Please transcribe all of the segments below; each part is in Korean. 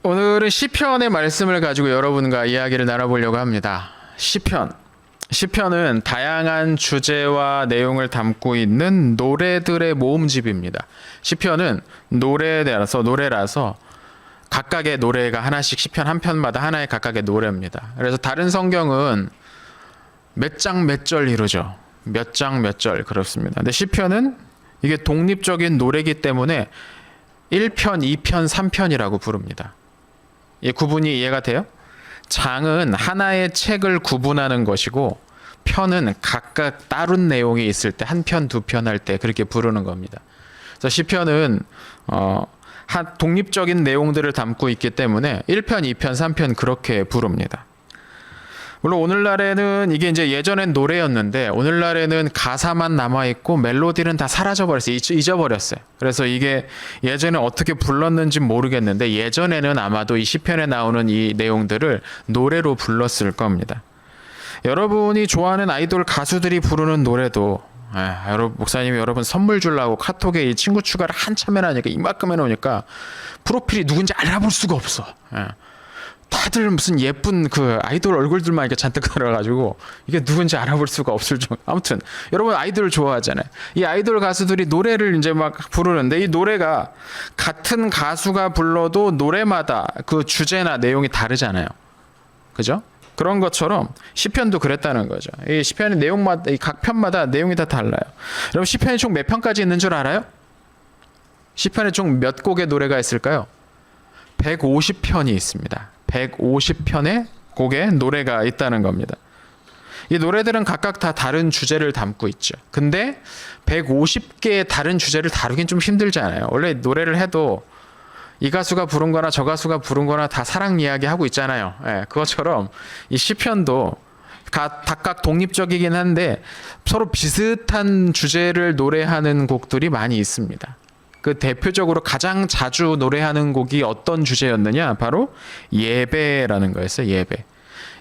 오늘은 시편의 말씀을 가지고 여러분과 이야기를 나눠보려고 합니다. 시편은 다양한 주제와 내용을 담고 있는 노래들의 모음집입니다. 시편은 노래라서 각각의 노래가 하나씩, 시편 한 편마다 하나의 각각의 노래입니다. 그래서 다른 성경은 몇 장 몇 절 이루죠. 몇 장 몇 절 그렇습니다. 근데 시편은 이게 독립적인 노래이기 때문에 1편, 2편, 3편이라고 부릅니다. 이 구분이 이해가 돼요? 장은 하나의 책을 구분하는 것이고 편은 각각 다른 내용이 있을 때 한 편, 두 편 할 때 그렇게 부르는 겁니다. 그래서 시편은 독립적인 내용들을 담고 있기 때문에 1편, 2편, 3편 그렇게 부릅니다. 물론 오늘날에는 이게 이제 예전엔 노래였는데 오늘날에는 가사만 남아있고 멜로디는 다 사라져버렸어요. 잊어버렸어요. 그래서 이게 예전에 어떻게 불렀는지 모르겠는데 예전에는 아마도 이 시편에 나오는 이 내용들을 노래로 불렀을 겁니다. 여러분이 좋아하는 아이돌 가수들이 부르는 노래도 목사님이 여러분 선물 주려고 카톡에 이 친구 추가를 한참 해놓으니까 이만큼 해놓으니까 프로필이 누군지 알아볼 수가 없어. 다들 무슨 예쁜 그 아이돌 얼굴들만 이렇게 잔뜩 들어가지고 이게 누군지 알아볼 수가 없을 정도. 아무튼 여러분 아이돌 좋아하잖아요. 이 아이돌 가수들이 노래를 이제 막 부르는데 이 노래가 같은 가수가 불러도 노래마다 그 주제나 내용이 다르잖아요. 그죠? 그런 것처럼 시편도 그랬다는 거죠. 이 시편의 내용마다, 이 각 편마다 내용이 다 달라요. 여러분 시편이 총 몇 편까지 있는 줄 알아요? 시편에 총 몇 곡의 노래가 있을까요? 150편이 있습니다. 150편의 곡의 노래가 있다는 겁니다. 이 노래들은 각각 다 다른 주제를 담고 있죠. 근데 150개의 다른 주제를 다루긴 좀 힘들잖아요. 원래 노래를 해도 이 가수가 부른 거나 저 가수가 부른 거나 다 사랑 이야기 하고 있잖아요. 그것처럼 이 시편도 각각 독립적이긴 한데 서로 비슷한 주제를 노래하는 곡들이 많이 있습니다. 그 대표적으로 가장 자주 노래하는 곡이 어떤 주제였느냐? 바로 예배라는 거였어요. 예배.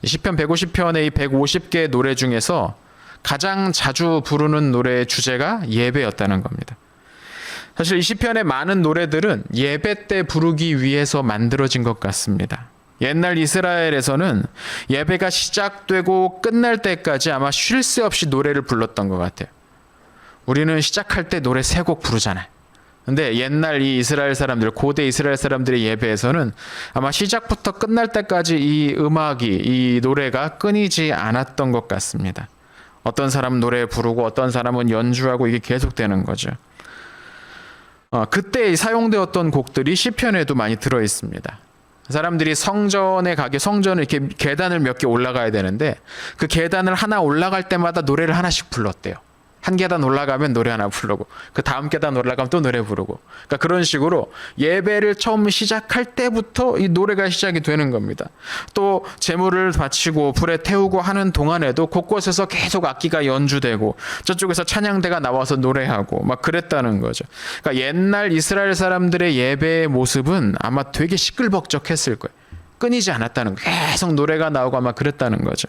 시편 150편의 이 150개 노래 중에서 가장 자주 부르는 노래의 주제가 예배였다는 겁니다. 사실 이 시편의 많은 노래들은 예배 때 부르기 위해서 만들어진 것 같습니다. 옛날 이스라엘에서는 예배가 시작되고 끝날 때까지 아마 쉴 새 없이 노래를 불렀던 것 같아요. 우리는 시작할 때 노래 3곡 부르잖아요. 근데 옛날 이 이스라엘 사람들, 고대 이스라엘 사람들의 예배에서는 아마 시작부터 끝날 때까지 이 음악이, 이 노래가 끊이지 않았던 것 같습니다. 어떤 사람은 노래 부르고 어떤 사람은 연주하고 이게 계속되는 거죠. 그때 사용되었던 곡들이 시편에도 많이 들어 있습니다. 사람들이 성전을 이렇게 계단을 몇 개 올라가야 되는데 그 계단을 하나 올라갈 때마다 노래를 하나씩 불렀대요. 한 계단 올라가면 노래 하나 부르고 그 다음 계단 올라가면 또 노래 부르고, 그러니까 그런 식으로 예배를 처음 시작할 때부터 이 노래가 시작이 되는 겁니다. 또 제물을 바치고 불에 태우고 하는 동안에도 곳곳에서 계속 악기가 연주되고 저쪽에서 찬양대가 나와서 노래하고 막 그랬다는 거죠. 그러니까 옛날 이스라엘 사람들의 예배의 모습은 아마 되게 시끌벅적했을 거예요. 끊이지 않았다는 거예요. 계속 노래가 나오고 아마 그랬다는 거죠.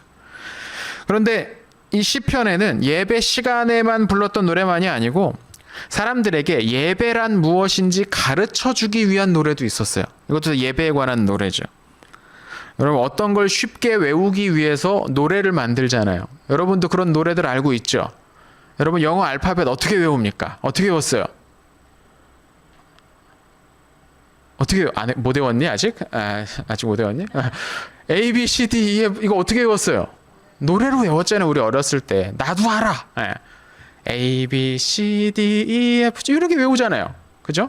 그런데 이 시편에는 예배 시간에만 불렀던 노래만이 아니고 사람들에게 예배란 무엇인지 가르쳐 주기 위한 노래도 있었어요. 이것도 예배에 관한 노래죠. 여러분 어떤 걸 쉽게 외우기 위해서 노래를 만들잖아요. 여러분도 그런 노래들 알고 있죠? 여러분 영어 알파벳 어떻게 외웁니까? 어떻게 외웠어요? 어떻게 못 외웠니 아직? 아직 못 외웠니? A, B, C, D, E, F 이거 어떻게 외웠어요? 노래로 외웠잖아요. 우리 어렸을 때. 나도 알아. A, B, C, D, E, F G 이렇게 외우잖아요. 그죠?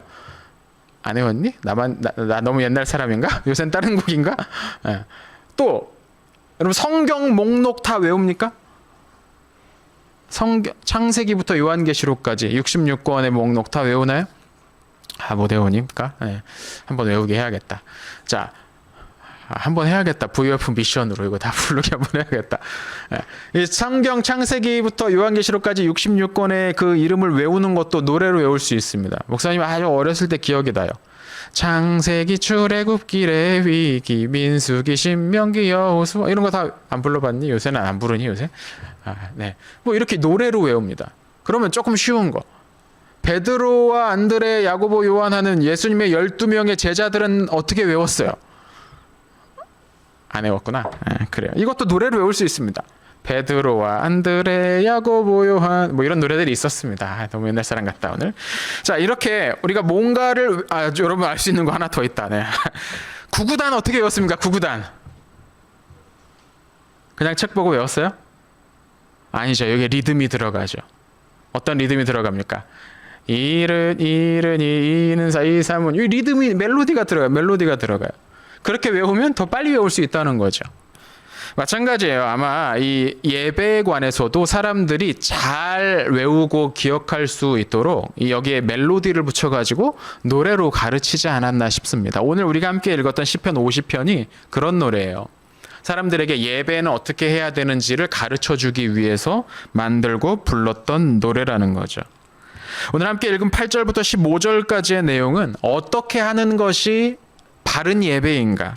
안 외웠니? 나 너무 옛날 사람인가? 요새는 다른 곡인가? 또 여러분 성경 목록 다 외웁니까? 창세기부터 요한계시록까지 66권의 목록 다 외우나요? 못 외우니까? 한번 외우게 해야겠다. 자, 한번 해야겠다. VF 미션으로 이거 다 부르게 한번 해야겠다. 이 성경 창세기부터 요한계시록까지 66권의 그 이름을 외우는 것도 노래로 외울 수 있습니다. 목사님 아주 어렸을 때 기억이 나요. 창세기, 출애굽기, 레위기, 민수기, 신명기, 여호수아 이런 거 다 안 불러봤니? 요새는 안 부르니 요새? 네. 뭐 이렇게 노래로 외웁니다. 그러면 조금 쉬운 거. 베드로와 안드레, 야고보, 요한 하는 예수님의 12명의 제자들은 어떻게 외웠어요? 안 외웠구나. 그래요. 이것도 노래로 외울 수 있습니다. 베드로와 안드레, 야고보, 요한 뭐 이런 노래들이 있었습니다. 너무 옛날 사람 같다 오늘. 자, 이렇게 우리가 뭔가를 여러분 알 수 있는 거 하나 더 있다. 네. 구구단 어떻게 외웠습니까? 구구단. 그냥 책 보고 외웠어요? 아니죠. 여기 리듬이 들어가죠. 어떤 리듬이 들어갑니까? 이는 사이 삼은 이 리듬이 멜로디가 들어가요. 그렇게 외우면 더 빨리 외울 수 있다는 거죠. 마찬가지예요. 아마 이 예배관에서도 사람들이 잘 외우고 기억할 수 있도록 여기에 멜로디를 붙여가지고 노래로 가르치지 않았나 싶습니다. 오늘 우리가 함께 읽었던 시편 50편이 그런 노래예요. 사람들에게 예배는 어떻게 해야 되는지를 가르쳐주기 위해서 만들고 불렀던 노래라는 거죠. 오늘 함께 읽은 8절부터 15절까지의 내용은 어떻게 하는 것이 바른 예배인가,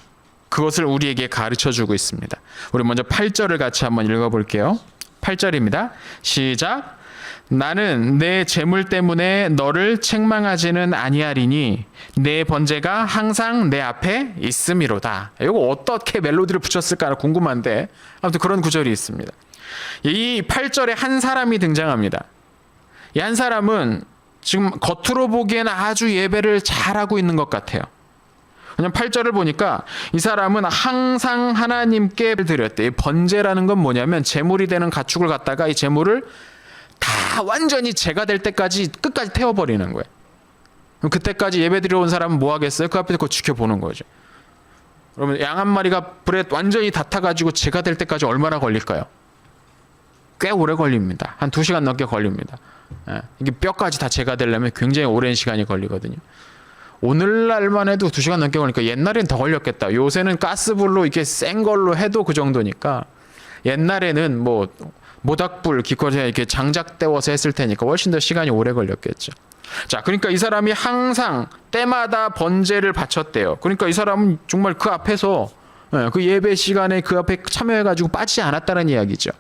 그것을 우리에게 가르쳐주고 있습니다. 우리 먼저 8절을 같이 한번 읽어볼게요. 8절입니다. 시작. 나는 내 재물 때문에 너를 책망하지는 아니하리니 내 번제가 항상 내 앞에 있음이로다. 이거 어떻게 멜로디를 붙였을까 궁금한데 아무튼 그런 구절이 있습니다. 이 8절에 한 사람이 등장합니다. 이 한 사람은 지금 겉으로 보기에는 아주 예배를 잘하고 있는 것 같아요. 왜냐면 8절을 보니까 이 사람은 항상 하나님께 드렸대. 번제라는 건 뭐냐면 제물이 되는 가축을 갖다가 이 제물을 다 완전히 제가 될 때까지 끝까지 태워버리는 거예요. 그럼 그때까지 예배 드려 온 사람은 뭐 하겠어요? 그 앞에서 그거 지켜보는 거죠. 그러면 양 한 마리가 불에 완전히 다 타가지고 제가 될 때까지 얼마나 걸릴까요? 꽤 오래 걸립니다. 한 2시간 넘게 걸립니다. 이게 뼈까지 다 제가 되려면 굉장히 오랜 시간이 걸리거든요. 오늘날만 해도 2시간 넘게 걸리니까 옛날엔 더 걸렸겠다. 요새는 가스불로 이렇게 센 걸로 해도 그 정도니까 옛날에는 뭐 모닥불 기껏해야 이렇게 장작 때워서 했을 테니까 훨씬 더 시간이 오래 걸렸겠죠. 자, 그러니까 이 사람이 항상 때마다 번제를 바쳤대요. 그러니까 이 사람은 정말 그 앞에서 그 예배 시간에 그 앞에 참여해가지고 빠지지 않았다는 이야기죠.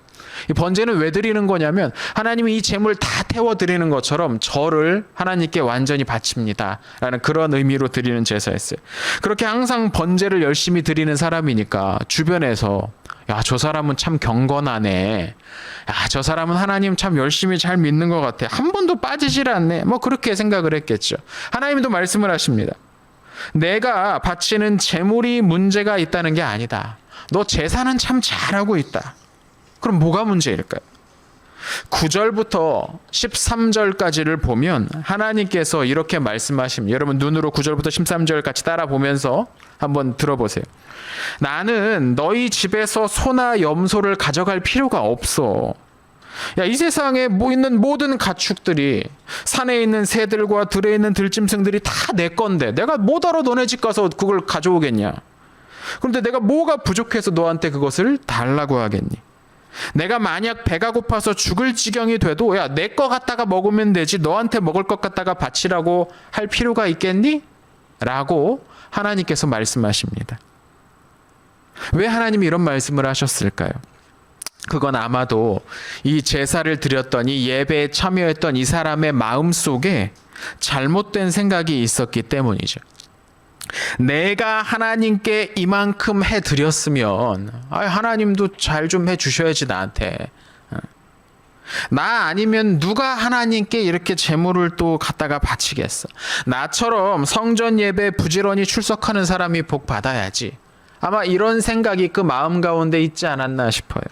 이 번제는 왜 드리는 거냐면 하나님이 이 제물 다 태워 드리는 것처럼 저를 하나님께 완전히 바칩니다 라는 그런 의미로 드리는 제사였어요. 그렇게 항상 번제를 열심히 드리는 사람이니까 주변에서 야, 저 사람은 참 경건하네, 야, 저 사람은 하나님 참 열심히 잘 믿는 것 같아, 한 번도 빠지질 않네, 뭐 그렇게 생각을 했겠죠. 하나님도 말씀을 하십니다. 내가 바치는 제물이 문제가 있다는 게 아니다. 너 제사는 참 잘하고 있다. 그럼 뭐가 문제일까요? 9절부터 13절까지를 보면 하나님께서 이렇게 말씀하십니다. 여러분 눈으로 9절부터 13절 같이 따라 보면서 한번 들어보세요. 나는 너희 집에서 소나 염소를 가져갈 필요가 없어. 야, 이 세상에 뭐 있는 모든 가축들이, 산에 있는 새들과 들에 있는 들짐승들이 다 내 건데 내가 뭐하러 너네 집 가서 그걸 가져오겠냐? 그런데 내가 뭐가 부족해서 너한테 그것을 달라고 하겠니? 내가 만약 배가 고파서 죽을 지경이 돼도 야, 내 거 갖다가 먹으면 되지 너한테 먹을 것 갖다가 바치라고 할 필요가 있겠니? 라고 하나님께서 말씀하십니다. 왜 하나님이 이런 말씀을 하셨을까요? 그건 아마도 이 제사를 드렸던, 이 예배에 참여했던 이 사람의 마음속에 잘못된 생각이 있었기 때문이죠. 내가 하나님께 이만큼 해드렸으면 하나님도 잘 좀 해주셔야지 나한테. 나 아니면 누가 하나님께 이렇게 제물을 또 갖다가 바치겠어. 나처럼 성전 예배 부지런히 출석하는 사람이 복 받아야지. 아마 이런 생각이 그 마음 가운데 있지 않았나 싶어요.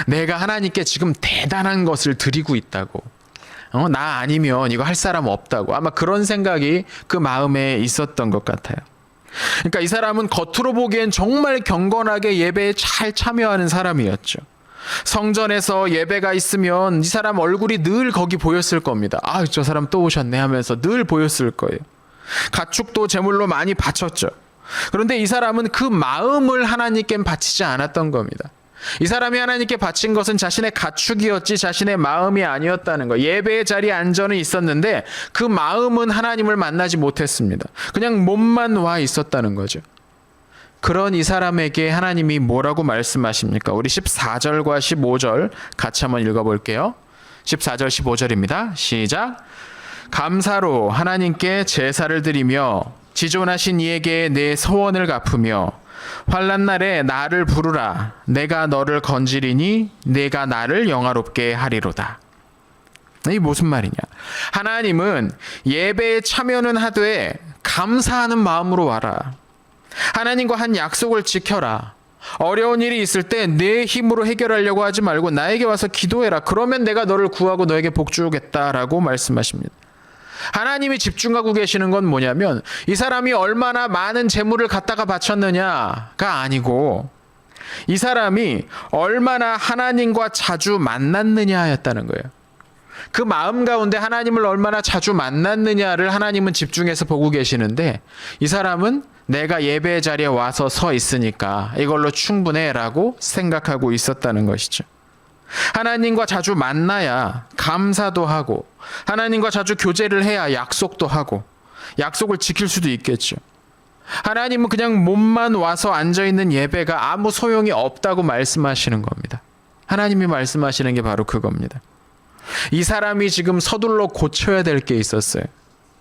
내가 하나님께 지금 대단한 것을 드리고 있다고, 나 아니면 이거 할 사람 없다고, 아마 그런 생각이 그 마음에 있었던 것 같아요. 그러니까 이 사람은 겉으로 보기엔 정말 경건하게 예배에 잘 참여하는 사람이었죠. 성전에서 예배가 있으면 이 사람 얼굴이 늘 거기 보였을 겁니다. 아, 저 사람 또 오셨네 하면서 늘 보였을 거예요. 가축도 제물로 많이 바쳤죠. 그런데 이 사람은 그 마음을 하나님께 바치지 않았던 겁니다. 이 사람이 하나님께 바친 것은 자신의 가축이었지 자신의 마음이 아니었다는 거. 예배의 자리에 앉아는 있었는데 그 마음은 하나님을 만나지 못했습니다. 그냥 몸만 와 있었다는 거죠. 그런 이 사람에게 하나님이 뭐라고 말씀하십니까? 우리 14절과 15절 같이 한번 읽어볼게요. 14절 15절입니다. 시작. 감사로 하나님께 제사를 드리며 지존하신 이에게 내 소원을 갚으며 환난 날에 나를 부르라. 내가 너를 건지리니 내가 나를 영화롭게 하리로다. 이 무슨 말이냐? 하나님은 예배에 참여는 하되 감사하는 마음으로 와라. 하나님과 한 약속을 지켜라. 어려운 일이 있을 때 내 힘으로 해결하려고 하지 말고 나에게 와서 기도해라. 그러면 내가 너를 구하고 너에게 복 주겠다라고 말씀하십니다. 하나님이 집중하고 계시는 건 뭐냐면 이 사람이 얼마나 많은 재물을 갖다가 바쳤느냐가 아니고 이 사람이 얼마나 하나님과 자주 만났느냐였다는 거예요. 그 마음 가운데 하나님을 얼마나 자주 만났느냐를 하나님은 집중해서 보고 계시는데 이 사람은 내가 예배 자리에 와서 서 있으니까 이걸로 충분해라고 생각하고 있었다는 것이죠. 하나님과 자주 만나야 감사도 하고 하나님과 자주 교제를 해야 약속도 하고 약속을 지킬 수도 있겠죠. 하나님은 그냥 몸만 와서 앉아있는 예배가 아무 소용이 없다고 말씀하시는 겁니다. 하나님이 말씀하시는 게 바로 그겁니다. 이 사람이 지금 서둘러 고쳐야 될 게 있었어요.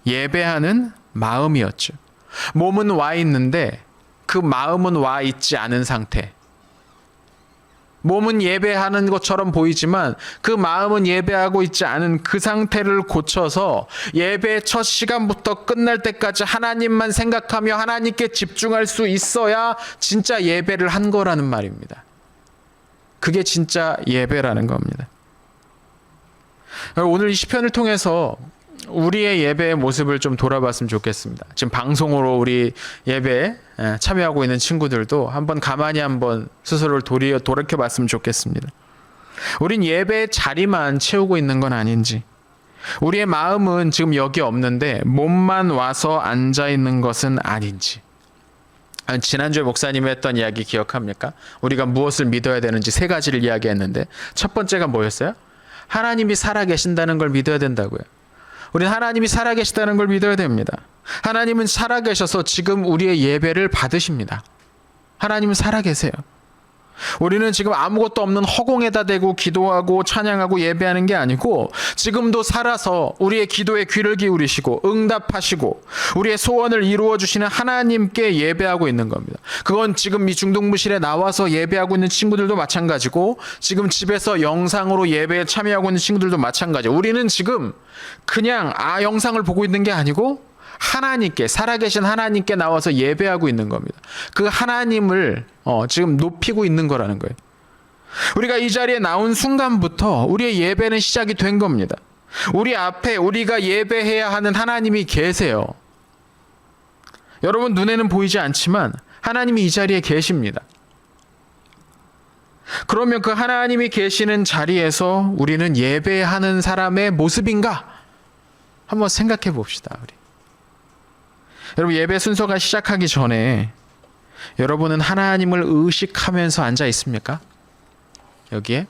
예배하는 마음이었죠. 몸은 와 있는데 그 마음은 와 있지 않은 상태. 몸은 예배하는 것처럼 보이지만 그 마음은 예배하고 있지 않은 그 상태를 고쳐서 예배 첫 시간부터 끝날 때까지 하나님만 생각하며 하나님께 집중할 수 있어야 진짜 예배를 한 거라는 말입니다. 그게 진짜 예배라는 겁니다. 오늘 이 시편을 통해서 우리의 예배의 모습을 좀 돌아봤으면 좋겠습니다. 지금 방송으로 우리 예배에 참여하고 있는 친구들도 가만히 스스로를 돌이켜봤으면 좋겠습니다. 우린 예배의 자리만 채우고 있는 건 아닌지, 우리의 마음은 지금 여기 없는데 몸만 와서 앉아 있는 것은 아닌지. 지난주에 목사님이 했던 이야기 기억합니까? 우리가 무엇을 믿어야 되는지 3가지를 이야기했는데 첫 번째가 뭐였어요? 하나님이 살아계신다는 걸 믿어야 된다고요. 우리는 하나님이 살아계시다는 걸 믿어야 됩니다. 하나님은 살아계셔서 지금 우리의 예배를 받으십니다. 하나님은 살아계세요. 우리는 지금 아무것도 없는 허공에다 대고 기도하고 찬양하고 예배하는 게 아니고 지금도 살아서 우리의 기도에 귀를 기울이시고 응답하시고 우리의 소원을 이루어 주시는 하나님께 예배하고 있는 겁니다. 그건 지금 이 중동부실에 나와서 예배하고 있는 친구들도 마찬가지고 지금 집에서 영상으로 예배에 참여하고 있는 친구들도 마찬가지예요. 우리는 지금 그냥 영상을 보고 있는 게 아니고 하나님께, 살아계신 하나님께 나와서 예배하고 있는 겁니다. 그 하나님을 지금 높이고 있는 거라는 거예요. 우리가 이 자리에 나온 순간부터 우리의 예배는 시작이 된 겁니다. 우리 앞에 우리가 예배해야 하는 하나님이 계세요. 여러분 눈에는 보이지 않지만 하나님이 이 자리에 계십니다. 그러면 그 하나님이 계시는 자리에서 우리는 예배하는 사람의 모습인가? 한번 생각해 봅시다. 우리. 여러분 예배 순서가 시작하기 전에 여러분은 하나님을 의식하면서 앉아 있습니까? 여기에?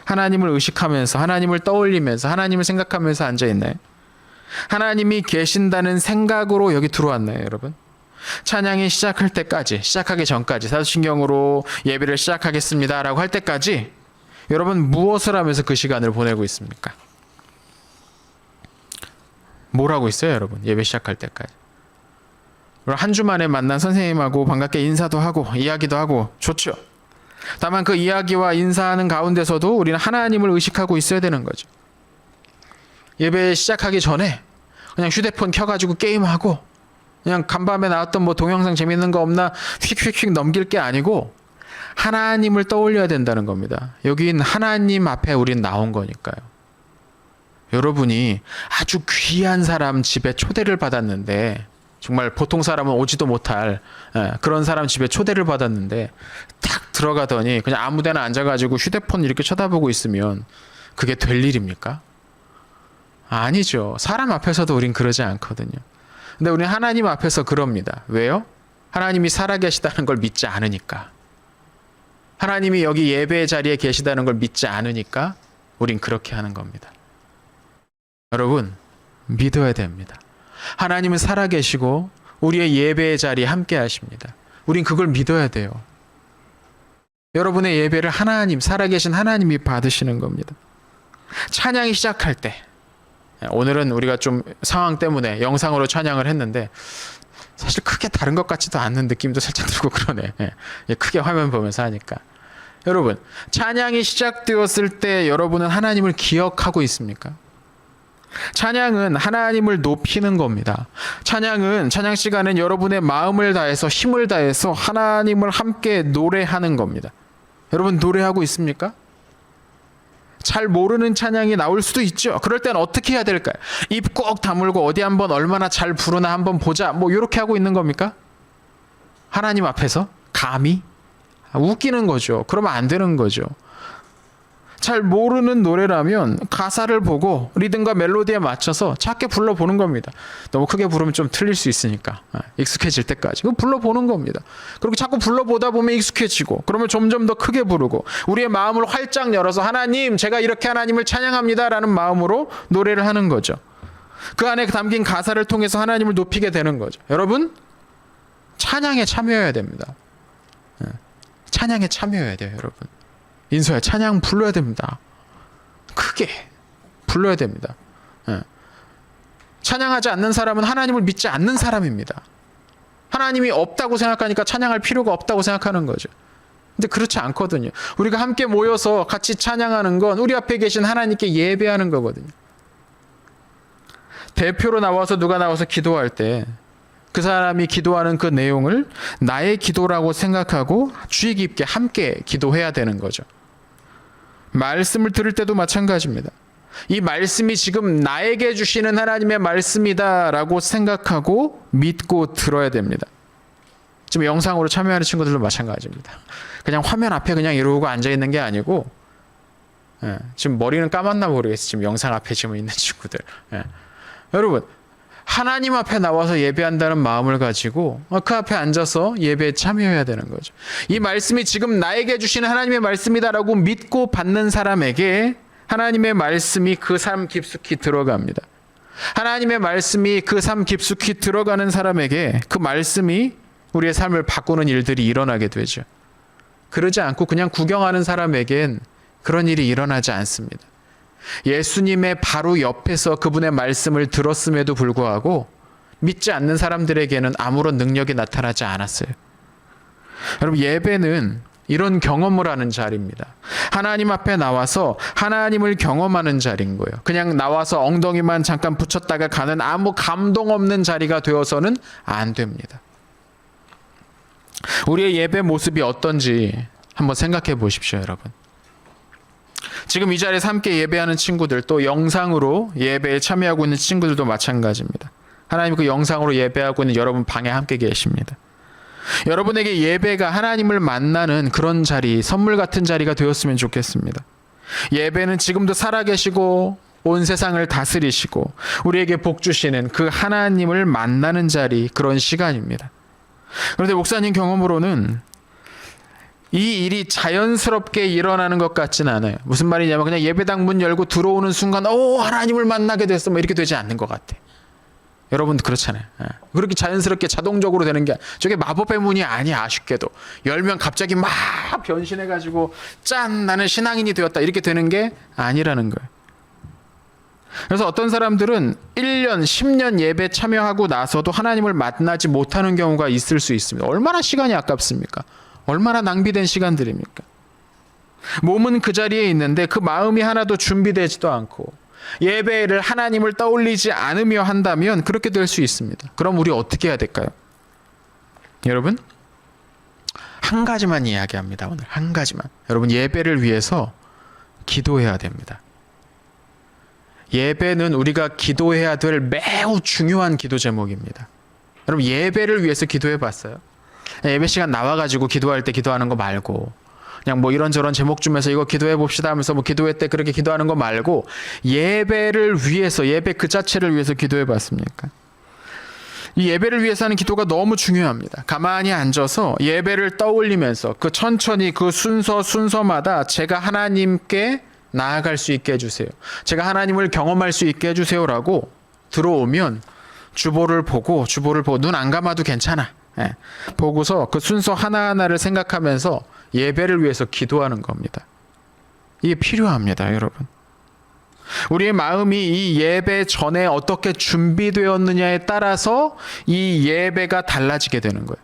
하나님을 의식하면서 하나님을 떠올리면서 하나님을 생각하면서 앉아 있나요? 하나님이 계신다는 생각으로 여기 들어왔나요, 여러분? 찬양이 시작하기 전까지 사도신경으로 예배를 시작하겠습니다라고 할 때까지 여러분 무엇을 하면서 그 시간을 보내고 있습니까? 뭘 하고 있어요, 여러분? 예배 시작할 때까지. 한 주 만에 만난 선생님하고 반갑게 인사도 하고 이야기도 하고 좋죠. 다만 그 이야기와 인사하는 가운데서도 우리는 하나님을 의식하고 있어야 되는 거죠. 예배 시작하기 전에 그냥 휴대폰 켜가지고 게임하고 그냥 간밤에 나왔던 동영상 재밌는 거 없나 휙휙휙 넘길 게 아니고 하나님을 떠올려야 된다는 겁니다. 여긴 하나님 앞에 우린 나온 거니까요. 여러분이 아주 귀한 사람 집에 초대를 받았는데 정말 보통 사람은 오지도 못할 그런 사람 집에 초대를 받았는데 딱 들어가더니 그냥 아무 데나 앉아가지고 휴대폰 이렇게 쳐다보고 있으면 그게 될 일입니까? 아니죠. 사람 앞에서도 우린 그러지 않거든요. 근데 우리는 하나님 앞에서 그럽니다. 왜요? 하나님이 살아계시다는 걸 믿지 않으니까. 하나님이 여기 예배의 자리에 계시다는 걸 믿지 않으니까 우린 그렇게 하는 겁니다. 여러분 믿어야 됩니다. 하나님은 살아계시고 우리의 예배의 자리에 함께 하십니다. 우린 그걸 믿어야 돼요. 여러분의 예배를 살아계신 하나님이 받으시는 겁니다. 찬양이 시작할 때 오늘은 우리가 좀 상황 때문에 영상으로 찬양을 했는데 사실 크게 다른 것 같지도 않는 느낌도 살짝 들고 그러네. 예, 크게 화면 보면서 하니까. 여러분, 찬양이 시작되었을 때 여러분은 하나님을 기억하고 있습니까? 찬양은 하나님을 높이는 겁니다. 찬양 시간은 여러분의 마음을 다해서 힘을 다해서 하나님을 함께 노래하는 겁니다. 여러분 노래하고 있습니까? 잘 모르는 찬양이 나올 수도 있죠. 그럴 땐 어떻게 해야 될까요? 입 꼭 다물고 어디 한번 얼마나 잘 부르나 한번 보자. 뭐 이렇게 하고 있는 겁니까? 하나님 앞에서 감히 웃기는 거죠. 그러면 안 되는 거죠. 잘 모르는 노래라면 가사를 보고 리듬과 멜로디에 맞춰서 작게 불러보는 겁니다. 너무 크게 부르면 좀 틀릴 수 있으니까 익숙해질 때까지 불러보는 겁니다. 그리고 자꾸 불러보다 보면 익숙해지고 그러면 점점 더 크게 부르고 우리의 마음을 활짝 열어서 하나님 제가 이렇게 하나님을 찬양합니다 라는 마음으로 노래를 하는 거죠. 그 안에 담긴 가사를 통해서 하나님을 높이게 되는 거죠. 여러분 찬양에 참여해야 됩니다. 찬양에 참여해야 돼요. 여러분 인서야 찬양 불러야 됩니다. 크게 불러야 됩니다. 찬양하지 않는 사람은 하나님을 믿지 않는 사람입니다. 하나님이 없다고 생각하니까 찬양할 필요가 없다고 생각하는 거죠. 근데 그렇지 않거든요. 우리가 함께 모여서 같이 찬양하는 건 우리 앞에 계신 하나님께 예배하는 거거든요. 대표로 나와서 누가 나와서 기도할 때 그 사람이 기도하는 그 내용을 나의 기도라고 생각하고 주의 깊게 함께 기도해야 되는 거죠. 말씀을 들을 때도 마찬가지입니다. 이 말씀이 지금 나에게 주시는 하나님의 말씀이다라고 생각하고 믿고 들어야 됩니다. 지금 영상으로 참여하는 친구들도 마찬가지입니다. 그냥 화면 앞에 그냥 이러고 앉아있는 게 아니고 지금 머리는 감았나 모르겠어요. 지금 영상 앞에 지금 있는 친구들. 여러분 하나님 앞에 나와서 예배한다는 마음을 가지고 그 앞에 앉아서 예배에 참여해야 되는 거죠. 이 말씀이 지금 나에게 주시는 하나님의 말씀이다라고 믿고 받는 사람에게 하나님의 말씀이 그 삶 깊숙이 들어갑니다. 하나님의 말씀이 그 삶 깊숙이 들어가는 사람에게 그 말씀이 우리의 삶을 바꾸는 일들이 일어나게 되죠. 그러지 않고 그냥 구경하는 사람에겐 그런 일이 일어나지 않습니다. 예수님의 바로 옆에서 그분의 말씀을 들었음에도 불구하고 믿지 않는 사람들에게는 아무런 능력이 나타나지 않았어요. 여러분 예배는 이런 경험을 하는 자리입니다. 하나님 앞에 나와서 하나님을 경험하는 자리인 거예요. 그냥 나와서 엉덩이만 잠깐 붙였다가 가는 아무 감동 없는 자리가 되어서는 안 됩니다. 우리의 예배 모습이 어떤지 한번 생각해 보십시오, 여러분. 지금 이 자리에서 함께 예배하는 친구들 또 영상으로 예배에 참여하고 있는 친구들도 마찬가지입니다. 하나님 그 영상으로 예배하고 있는 여러분 방에 함께 계십니다. 여러분에게 예배가 하나님을 만나는 그런 자리, 선물 같은 자리가 되었으면 좋겠습니다. 예배는 지금도 살아계시고 온 세상을 다스리시고 우리에게 복 주시는 그 하나님을 만나는 자리, 그런 시간입니다. 그런데 목사님 경험으로는 이 일이 자연스럽게 일어나는 것 같지는 않아요. 무슨 말이냐면 그냥 예배당 문 열고 들어오는 순간 하나님을 만나게 됐어 뭐 이렇게 되지 않는 것 같아. 여러분도 그렇잖아요. 그렇게 자연스럽게 자동적으로 되는 게 저게 마법의 문이 아니야. 아쉽게도 열면 갑자기 막 변신해가지고 짠 나는 신앙인이 되었다 이렇게 되는 게 아니라는 거예요. 그래서 어떤 사람들은 1년 10년 예배 참여하고 나서도 하나님을 만나지 못하는 경우가 있을 수 있습니다. 얼마나 시간이 아깝습니까? 얼마나 낭비된 시간들입니까? 몸은 그 자리에 있는데 그 마음이 하나도 준비되지도 않고 예배를 하나님을 떠올리지 않으며 한다면 그렇게 될 수 있습니다. 그럼 우리 어떻게 해야 될까요? 여러분 한 가지만 이야기합니다. 오늘 한 가지만. 여러분 예배를 위해서 기도해야 됩니다. 예배는 우리가 기도해야 될 매우 중요한 기도 제목입니다. 여러분 예배를 위해서 기도해 봤어요? 예배 시간 나와가지고 기도할 때 기도하는 거 말고 그냥 뭐 이런저런 제목 주면서 이거 기도해 봅시다 하면서 뭐 기도회 때 그렇게 기도하는 거 말고 예배를 위해서, 예배 그 자체를 위해서 기도해 봤습니까? 이 예배를 위해서 하는 기도가 너무 중요합니다. 가만히 앉아서 예배를 떠올리면서 그 천천히 그 순서마다 제가 하나님께 나아갈 수 있게 해주세요. 제가 하나님을 경험할 수 있게 해주세요라고 들어오면 주보를 보고 눈 안 감아도 괜찮아. 보고서 그 순서 하나하나를 생각하면서 예배를 위해서 기도하는 겁니다. 이게 필요합니다, 여러분. 우리의 마음이 이 예배 전에 어떻게 준비되었느냐에 따라서 이 예배가 달라지게 되는 거예요.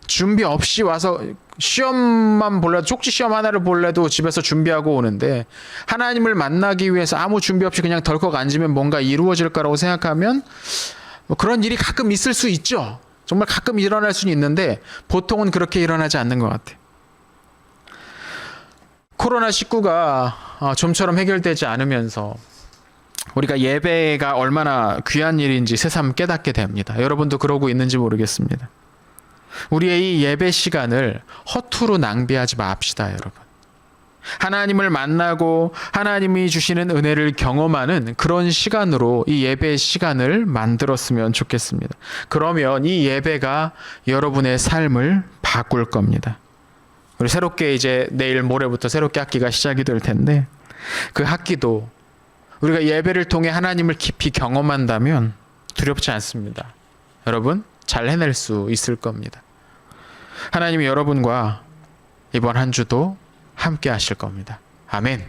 준비 없이 와서 시험만 볼래도, 쪽지 시험 하나를 볼래도 집에서 준비하고 오는데, 하나님을 만나기 위해서 아무 준비 없이 그냥 덜컥 앉으면 뭔가 이루어질 거라고 생각하면 뭐 그런 일이 가끔 있을 수 있죠. 정말 가끔 일어날 수는 있는데 보통은 그렇게 일어나지 않는 것 같아요. 코로나19가 좀처럼 해결되지 않으면서 우리가 예배가 얼마나 귀한 일인지 새삼 깨닫게 됩니다. 여러분도 그러고 있는지 모르겠습니다. 우리의 이 예배 시간을 허투루 낭비하지 맙시다, 여러분. 하나님을 만나고 하나님이 주시는 은혜를 경험하는 그런 시간으로 이 예배 시간을 만들었으면 좋겠습니다. 그러면 이 예배가 여러분의 삶을 바꿀 겁니다. 우리 새롭게 이제 내일 모레부터 새롭게 학기가 시작이 될 텐데, 그 학기도 우리가 예배를 통해 하나님을 깊이 경험한다면 두렵지 않습니다. 여러분, 잘 해낼 수 있을 겁니다. 하나님이 여러분과 이번 한 주도 함께 하실 겁니다. 아멘.